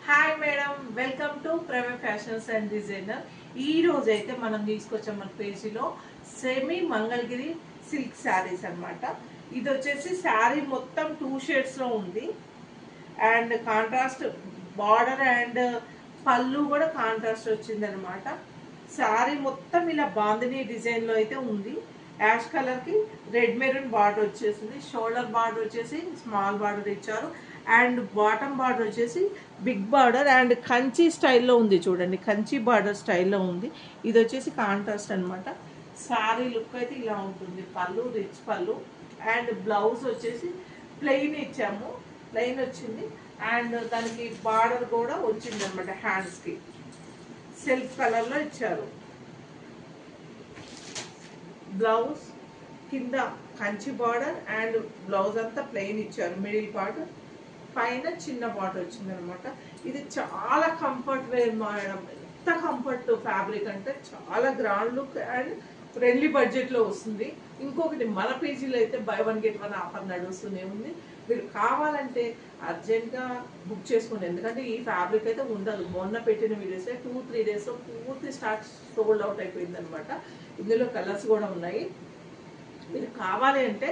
Hi madam, welcome to Prema fashions and designer. ఈ రోజు అయితే మనం తీసుకొచ్చాం మన పేజీలో సెమీ మంగళగిరి సిల్క్ శారీస్ అన్నమాట. ఇది వచ్చేసి శారీ మొత్తం 2 షేడ్స్ లో ఉంది అండ్ కాంట్రాస్ట్ బార్డర్ అండ్ పళ్ళు కూడా కాంట్రాస్ట్ వచ్చింది అనమాట. శారీ మొత్తం ఇలా బాందిని డిజైన్ లో అయితే ఉంది. యాష్ కలర్ కి రెడ్ మెరూన్ బార్డర్ వచ్చేసింది. షోల్డర్ బార్డర్ వచ్చేసి స్మాల్ బార్డర్ ఇచ్చారు అండ్ బాటమ్ బార్డర్ వచ్చేసి బిగ్ బార్డర్ అండ్ కంచి స్టైల్లో ఉంది. చూడండి, కంచి బార్డర్ స్టైల్లో ఉంది. ఇది వచ్చేసి కాంట్రాస్ట్ అనమాట. శారీ లుక్ అయితే ఇలా ఉంటుంది. పళ్ళు రిచ్ పళ్ళు అండ్ బ్లౌజ్ వచ్చేసి ప్లెయిన్ ఇచ్చాము, ప్లెయిన్ వచ్చింది అండ్ దానికి బార్డర్ కూడా వచ్చింది అనమాట. హ్యాండ్స్కి సెల్ఫ్ కలర్లో ఇచ్చారు. బ్లౌజ్ కింద కంచి బార్డర్ అండ్ బ్లౌజ్ అంతా ప్లెయిన్ ఇచ్చారు. మిడిల్ పార్ట్ పైన చిన్న బార్డర్ వచ్చింది అనమాట. ఇది చాలా కంఫర్ట్ వేర్ మేడం. ఎంత కంఫర్ట్ ఫ్యాబ్రిక్ అంటే చాలా grand look and friendly budget లో వస్తుంది. ఇంకొకటి మన పేజీలో అయితే బై 1 get 1 ఆఫర్ నడుస్తూనే ఉంది. మీరు కావాలంటే అర్జెంట్ గా బుక్ చేసుకోండి, ఎందుకంటే ఈ ఫ్యాబ్రిక్ అయితే ఉండదు. మొన్న పెట్టిన వీడియోస్ 2-3 days లో పూర్తి స్టాక్ సోల్డ్ అవుట్ అయిపోయింది అనమాట. ఇందులో కలర్స్ కూడా ఉన్నాయి. మీరు కావాలి అంటే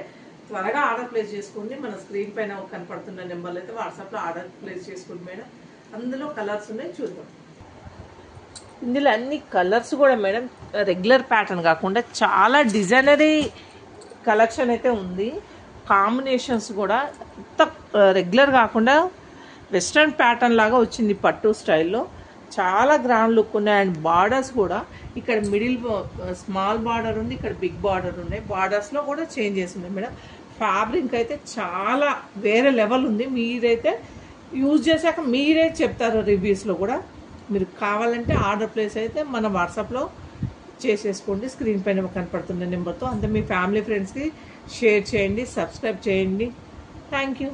త్వరగా ఆర్డర్ ప్లేస్ చేసుకోండి. మన స్క్రీన్ పైన కనపడుతున్న నెంబర్లు అయితే వాట్సాప్లో ఆర్డర్ ప్లేస్ చేసుకోండి మేడం. అందులో కలర్స్ ఉన్నాయి, చూద్దాం. ఇందులో అన్ని కలర్స్ కూడా మేడం రెగ్యులర్ ప్యాటర్న్ కాకుండా చాలా డిజైనరీ కలెక్షన్ అయితే ఉంది. కాంబినేషన్స్ కూడా అంత రెగ్యులర్ కాకుండా వెస్ట్రన్ ప్యాటర్న్ లాగా వచ్చింది పట్టు స్టైల్లో. చాలా గ్రాండ్ లుక్ ఉన్నాయి అండ్ బార్డర్స్ కూడా ఇక్కడ మిడిల్ స్మాల్ బార్డర్ ఉంది, ఇక్కడ బిగ్ బార్డర్ ఉన్నాయి. బార్డర్స్లో కూడా చేంజెస్ ఉన్నాయి మేడం. ఫ్యాబ్రిక్ అయితే చాలా వేరే లెవెల్ ఉంది. మీరైతే యూజ్ చేశాక మీరే చెప్తారు రివ్యూస్లో కూడా. మీరు కావాలంటే ఆర్డర్ ప్లేస్ అయితే మన వాట్సాప్లో చేసేసుకోండి. స్క్రీన్ పైన కనపడుతున్న నెంబర్తో. అంతే మీ ఫ్యామిలీ ఫ్రెండ్స్కి షేర్ చేయండి, సబ్స్క్రైబ్ చేయండి. Thank you.